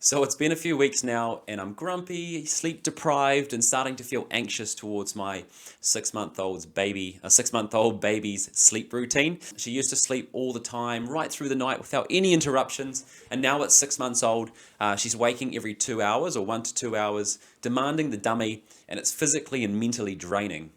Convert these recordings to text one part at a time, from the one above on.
So it's been a few weeks now and I'm grumpy, sleep deprived, and starting to feel anxious towards my 6-month-old baby's sleep routine. She used to sleep all the time, right through the night without any interruptions. And now at 6 months old, she's waking every 2 hours or 1 to 2 hours, demanding the dummy, and it's physically and mentally draining.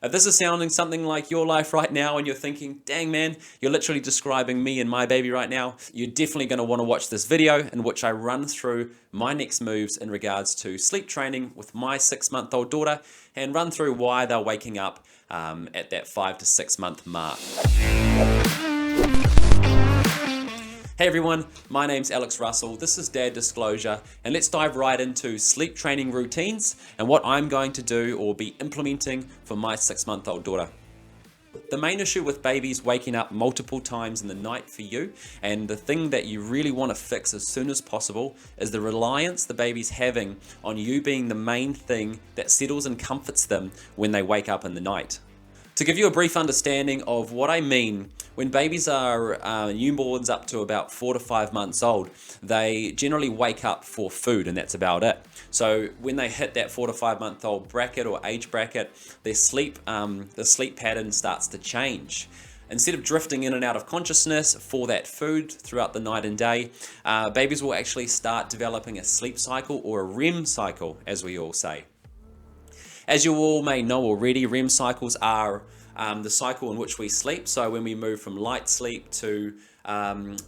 If this is sounding something like your life right now and you're thinking, dang man, you're literally describing me and my baby right now, you're definitely going to want to watch this video in which I run through my next moves in regards to sleep training with my 6-month-old daughter and run through why they're waking up at that 5 to 6 month mark. Hey everyone, my name's Alex Russell, this is Dad Disclosure, and let's dive right into sleep training routines and what I'm going to do or be implementing for my 6-month-old daughter. The main issue with babies waking up multiple times in the night for you, and the thing that you really want to fix as soon as possible, is the reliance the baby's having on you being the main thing that settles and comforts them when they wake up in the night. To give you a brief understanding of what I mean, when babies are newborns up to about 4 to 5 months old, they generally wake up for food and that's about it. So when they hit that 4 to 5 month old bracket or age bracket, their sleep, the sleep pattern starts to change. Instead of drifting in and out of consciousness for that food throughout the night and day, babies will actually start developing a sleep cycle or a REM cycle, as we all say. As you all may know already, REM cycles are the cycle in which we sleep. So when we move from light sleep to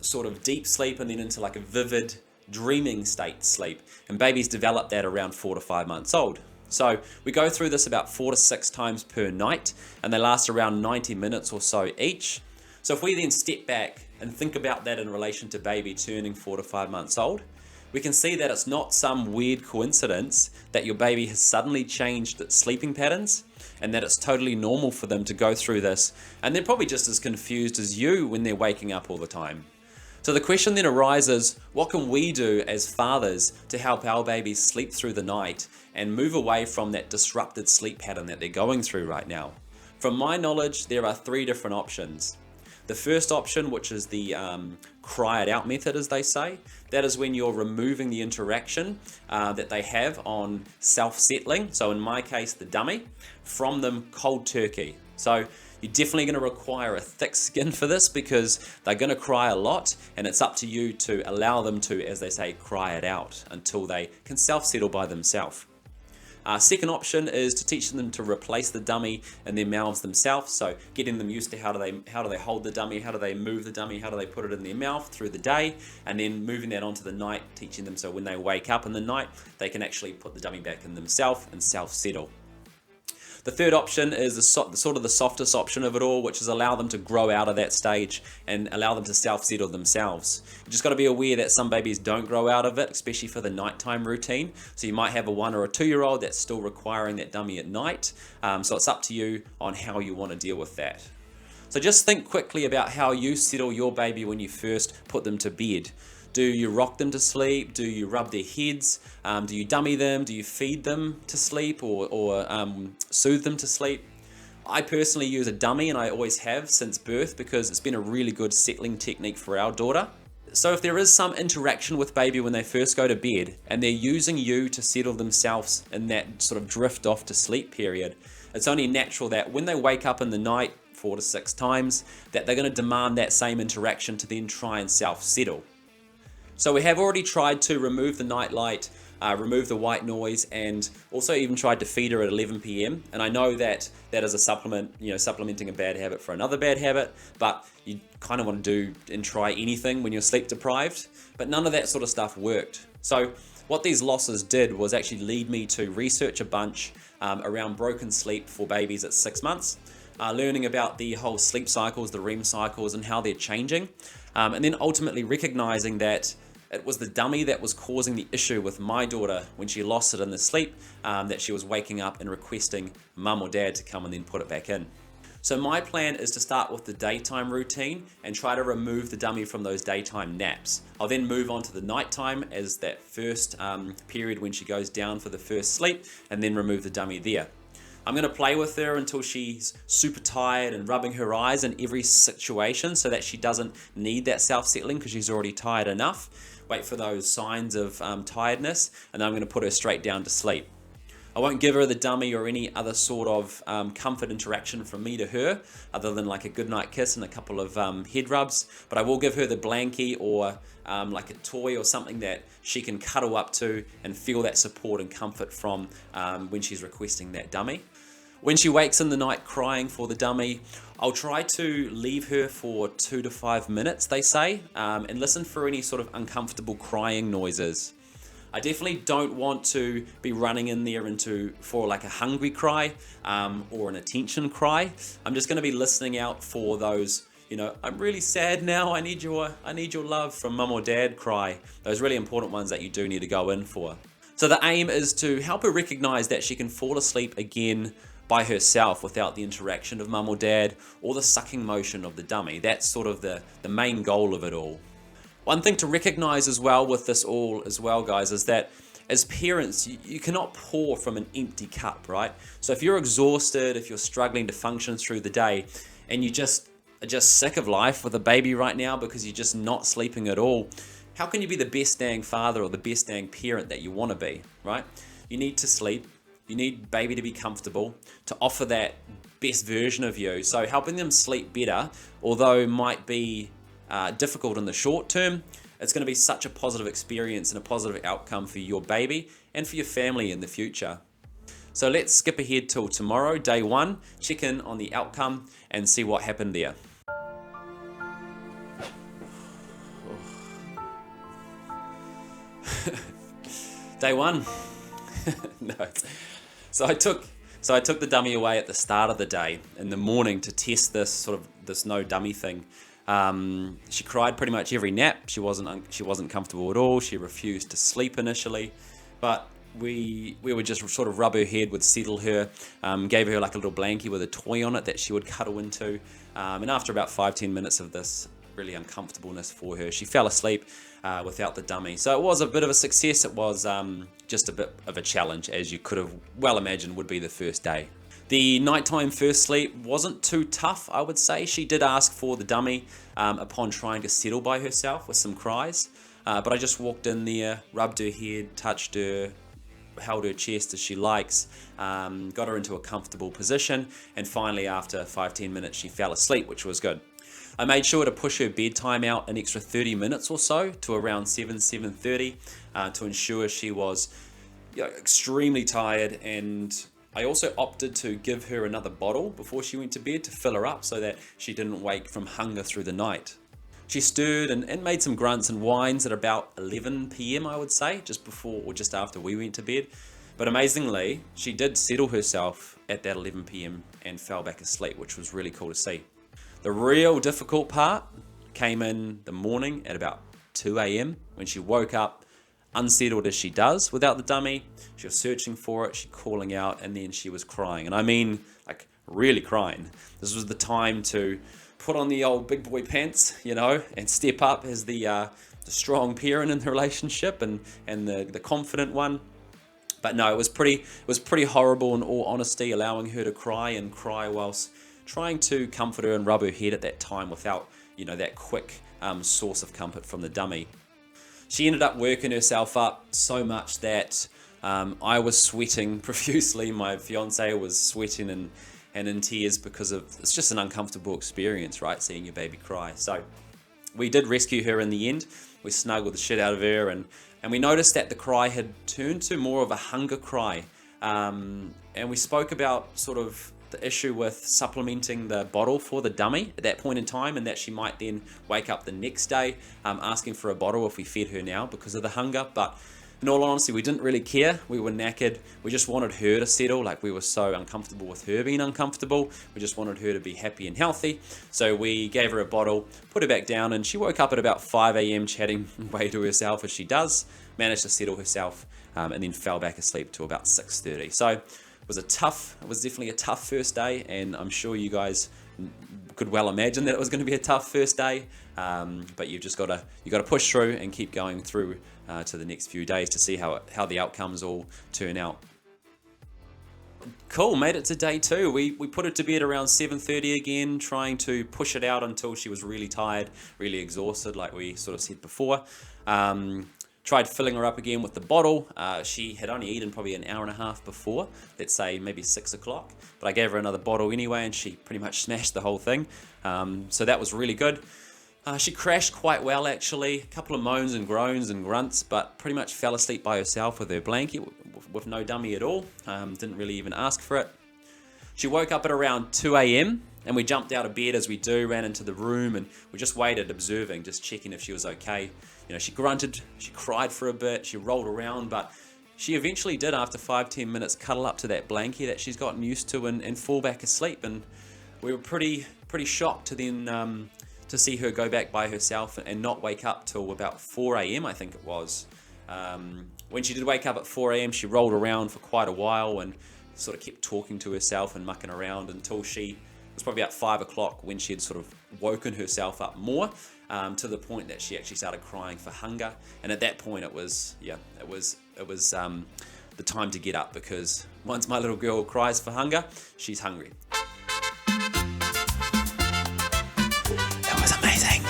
sort of deep sleep and then into like a vivid dreaming state sleep. And babies develop that around 4 to 5 months old. So we go through this about 4 to 6 times per night and they last around 90 minutes or so each. So if we then step back and think about that in relation to baby turning 4 to 5 months old, we can see that it's not some weird coincidence that your baby has suddenly changed its sleeping patterns and that it's totally normal for them to go through this, and they're probably just as confused as you when they're waking up all the time. So the question then arises, what can we do as fathers to help our babies sleep through the night and move away from that disrupted sleep pattern that they're going through right now? From my knowledge, there are 3 different options. The first option, which is the cry it out method, as they say, that is when you're removing the interaction that they have on self-settling, so in my case the dummy, from them cold turkey. So you're definitely going to require a thick skin for this because they're going to cry a lot, and it's up to you to allow them to, as they say, cry it out until they can self-settle by themselves. Second option is to teach them to replace the dummy in their mouths themselves. So getting them used to how do they hold the dummy, how do they move the dummy, how do they put it in their mouth through the day, and then moving that onto the night, teaching them so when they wake up in the night, they can actually put the dummy back in themselves and self-settle. The third option is the sort of the softest option of it all, which is allow them to grow out of that stage and allow them to self-settle themselves. You just got to be aware that some babies don't grow out of it, especially for the nighttime routine. So you might have a 1 or a 2-year-old that's still requiring that dummy at night. So it's up to you on how you want to deal with that. So just think quickly about how you settle your baby when you first put them to bed. Do you rock them to sleep? Do you rub their heads? Do you dummy them? Do you feed them to sleep or soothe them to sleep? I personally use a dummy, and I always have since birth because it's been a really good settling technique for our daughter. So if there is some interaction with baby when they first go to bed and they're using you to settle themselves in that sort of drift off to sleep period, it's only natural that when they wake up in the night 4 to 6 times that they're going to demand that same interaction to then try and self-settle. So we have already tried to remove the night light, remove the white noise, and also even tried to feed her at 11 p.m. And I know that that is a supplement, supplementing a bad habit for another bad habit, but you kind of want to do and try anything when you're sleep deprived, but none of that sort of stuff worked. So what these losses did was actually lead me to research a bunch around broken sleep for babies at 6 months, learning about the whole sleep cycles, the REM cycles, and how they're changing, and then ultimately recognizing that it was the dummy that was causing the issue with my daughter when she lost it in the sleep, that she was waking up and requesting mum or dad to come and then put it back in. So my plan is to start with the daytime routine and try to remove the dummy from those daytime naps. I'll then move on to the nighttime as that first period when she goes down for the first sleep, and then remove the dummy there. I'm going to play with her until she's super tired and rubbing her eyes in every situation so that she doesn't need that self-settling because she's already tired enough. Wait for those signs of tiredness, and then I'm going to put her straight down to sleep. I won't give her the dummy or any other sort of comfort interaction from me to her, other than like a goodnight kiss and a couple of head rubs, but I will give her the blankie or like a toy or something that she can cuddle up to and feel that support and comfort from when she's requesting that dummy. When she wakes in the night crying for the dummy, I'll try to leave her for 2 to 5 minutes, they say, and listen for any sort of uncomfortable crying noises. I definitely don't want to be running in there for like a hungry cry or an attention cry. I'm just going to be listening out for those, I'm really sad now, I need your love from mum or dad cry. Those really important ones that you do need to go in for. So the aim is to help her recognize that she can fall asleep again by herself without the interaction of mum or dad or the sucking motion of the dummy. That's sort of the main goal of it all. One thing to recognize as well with this all as well, guys, is that as parents, you cannot pour from an empty cup, right? So if you're exhausted, if you're struggling to function through the day, and you just are just sick of life with a baby right now because you're just not sleeping at all, how can you be the best dang father or the best dang parent that you want to be, right? You need to sleep. You need baby to be comfortable, to offer that best version of you. So helping them sleep better, although might be difficult in the short term, it's going to be such a positive experience and a positive outcome for your baby and for your family in the future. So let's skip ahead till tomorrow, day 1, check in on the outcome and see what happened there. Day 1. No. So I took the dummy away at the start of the day in the morning to test this no dummy thing. She cried pretty much every nap. She wasn't comfortable at all. She refused to sleep initially, but we would just sort of rub her head, would settle her, gave her like a little blankie with a toy on it that she would cuddle into, and after about 5-10 minutes of this really uncomfortableness for her, she fell asleep without the dummy. So it was a bit of a success. It was just a bit of a challenge, as you could have well imagined would be the first day. The nighttime first sleep wasn't too tough, I would say. She did ask for the dummy upon trying to settle by herself with some cries, but I just walked in there, rubbed her head, touched her, held her chest as she likes, got her into a comfortable position, and finally after 5-10 minutes she fell asleep, which was good. I made sure to push her bedtime out an extra 30 minutes or so to around 7:30 to ensure she was extremely tired, and I also opted to give her another bottle before she went to bed to fill her up so that she didn't wake from hunger through the night. She stirred and made some grunts and whines at about 11 p.m, I would say, just before or just after we went to bed. But amazingly, she did settle herself at that 11 p.m. and fell back asleep, which was really cool to see. The real difficult part came in the morning at about 2 a.m. when she woke up, unsettled as she does without the dummy. She was searching for it, she calling out, and then she was crying. And I mean, like, really crying. This was the time to put on the old big boy pants, and step up as the strong parent in the relationship and the confident one. But no, it was pretty horrible in all honesty, allowing her to cry whilst trying to comfort her and rub her head at that time without, that quick source of comfort from the dummy. She ended up working herself up so much that I was sweating profusely. My fiance was sweating and in tears because it's just an uncomfortable experience, right? Seeing your baby cry. So we did rescue her in the end. We snuggled the shit out of her and we noticed that the cry had turned to more of a hunger cry. And we spoke about sort of the issue with supplementing the bottle for the dummy at that point in time, and that she might then wake up the next day asking for a bottle if we fed her now because of the hunger. But in all honesty, we didn't really care. We were knackered. We just wanted her to settle. Like, we were so uncomfortable with her being uncomfortable. We just wanted her to be happy and healthy. So we gave her a bottle, put her back down, and she woke up at about 5 a.m. chatting away to herself as she does, managed to settle herself, and then fell back asleep to about 6:30. So it was definitely a tough first day, and I'm sure you guys could well imagine that it was going to be a tough first day, but you got to push through and keep going through to the next few days to see how the outcomes all turn out. Cool, made it to day 2. We put her to bed around 7:30 again, trying to push it out until she was really tired, really exhausted, like we sort of said before. Tried filling her up again with the bottle. She had only eaten probably an hour and a half before, let's say maybe 6 o'clock, but I gave her another bottle anyway, and she pretty much smashed the whole thing. So that was really good. She crashed quite well, actually. A couple of moans and groans and grunts, but pretty much fell asleep by herself with her blanket, with no dummy at all. Didn't really even ask for it. She woke up at around 2 a.m. and we jumped out of bed as we do, ran into the room, and we just waited, observing, just checking if she was okay. You know, she grunted, she cried for a bit, she rolled around, but she eventually did, after 5-10 minutes, cuddle up to that blankie that she's gotten used to and fall back asleep. And we were pretty shocked to then to see her go back by herself and not wake up till about 4 a.m. I think it was. When she did wake up at 4 a.m, she rolled around for quite a while and sort of kept talking to herself and mucking around until it was probably about 5 o'clock when she had sort of woken herself up more, to the point that she actually started crying for hunger. And at that point it was the time to get up, because once my little girl cries for hunger, she's hungry. That was amazing.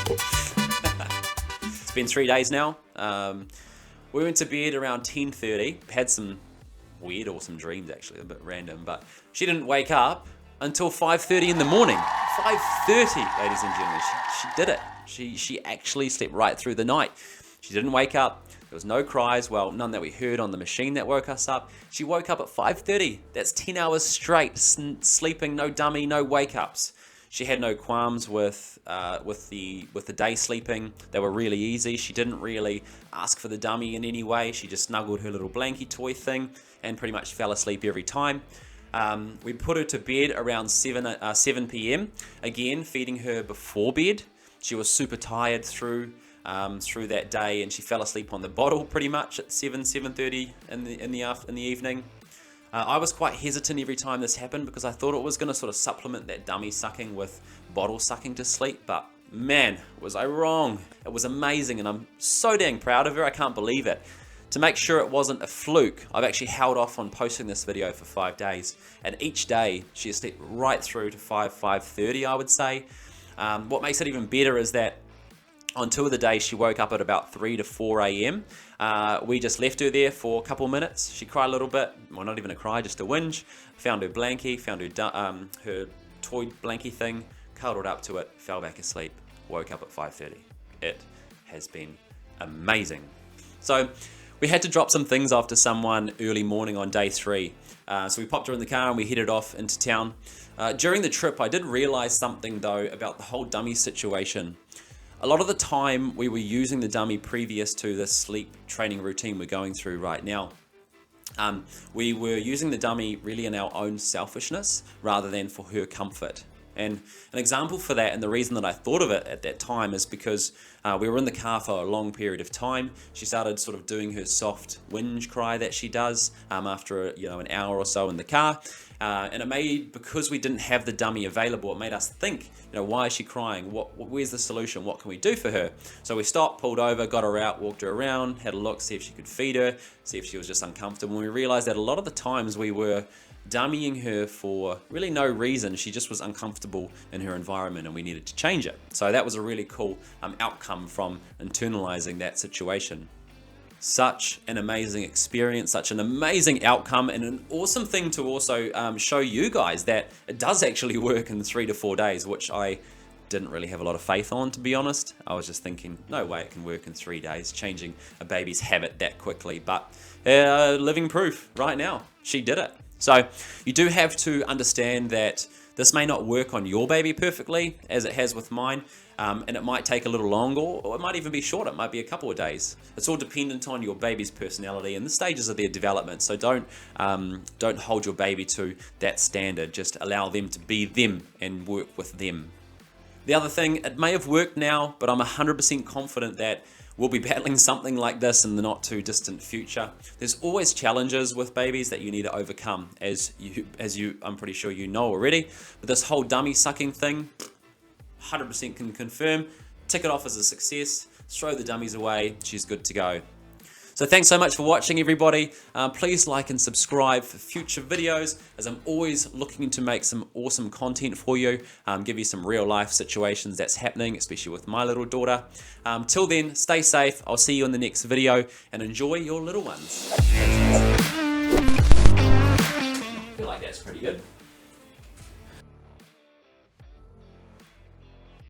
It's been 3 days now. We went to bed around 10:30, had some weird, awesome dreams, actually, a bit random, but she didn't wake up until 5:30 in the morning. 5:30, ladies and gentlemen, she did it. She actually slept right through the night. She didn't wake up. There was no cries, well, none that we heard on the machine that woke us up. She woke up at 5:30. That's 10 hours straight, sleeping, no dummy, no wake-ups. She had no qualms with the day sleeping. They were really easy. She didn't really ask for the dummy in any way. She just snuggled her little blankie toy thing and pretty much fell asleep every time. We put her to bed around 7 p.m. Again, feeding her before bed. She was super tired through that day, and she fell asleep on the bottle pretty much at 7:30 in the evening. I was quite hesitant every time this happened, because I thought it was going to sort of supplement that dummy sucking with bottle sucking to sleep, but man, was I wrong. It was amazing, and I'm so dang proud of her. I can't believe it. To make sure it wasn't a fluke, I've actually held off on posting this video for 5 days, and each day she slept right through to 5:30, I would say. What makes it even better is that on 2 of the days she woke up at about 3 to 4 a.m. We just left her there for a couple minutes. She cried a little bit, well, not even a cry, just a whinge. Found her blankie, found her toy blankie thing, cuddled up to it, fell back asleep, woke up at 5:30. It has been amazing. So we had to drop some things off to someone early morning on day 3. So we popped her in the car and we headed off into town. During the trip, I did realize something though about the whole dummy situation. A lot of the time we were using the dummy previous to the sleep training routine we're going through right now. We were using the dummy really in our own selfishness rather than for her comfort. And an example for that, and the reason that I thought of it at that time, is because we were in the car for a long period of time. She started sort of doing her soft whinge cry that she does after an hour or so in the car. And it made, because we didn't have the dummy available, it made us think, why is she crying? Where's the solution? What can we do for her? So we stopped, pulled over, got her out, walked her around, had a look, see if she could feed her, see if she was just uncomfortable. And we realized that a lot of the times we were dummying her for really no reason. She just was uncomfortable in her environment and we needed to change it. So that was a really cool outcome from internalizing that situation. Such an amazing experience, such an amazing outcome, and an awesome thing to also show you guys that it does actually work in 3 to 4 days, which I didn't really have a lot of faith on, to be honest. I was just thinking, no way it can work in 3 days, changing a baby's habit that quickly. But living proof right now, she did it. So you do have to understand that this may not work on your baby perfectly, as it has with mine, and it might take a little longer, or it might even be shorter. It might be a couple of days. It's all dependent on your baby's personality and the stages of their development. So don't hold your baby to that standard. Just allow them to be them and work with them. The other thing, it may have worked now, but I'm 100% confident that we'll be battling something like this in the not too distant future. There's always challenges with babies that you need to overcome, as you I'm pretty sure you know already. But this whole dummy sucking thing, 100% can confirm, tick it off as a success, throw the dummies away, she's good to go. So thanks so much for watching, everybody. Please like and subscribe for future videos, as I'm always looking to make some awesome content for you, give you some real life situations that's happening, especially with my little daughter. Till then, stay safe. I'll see you in the next video, and enjoy your little ones. I feel like that's pretty good.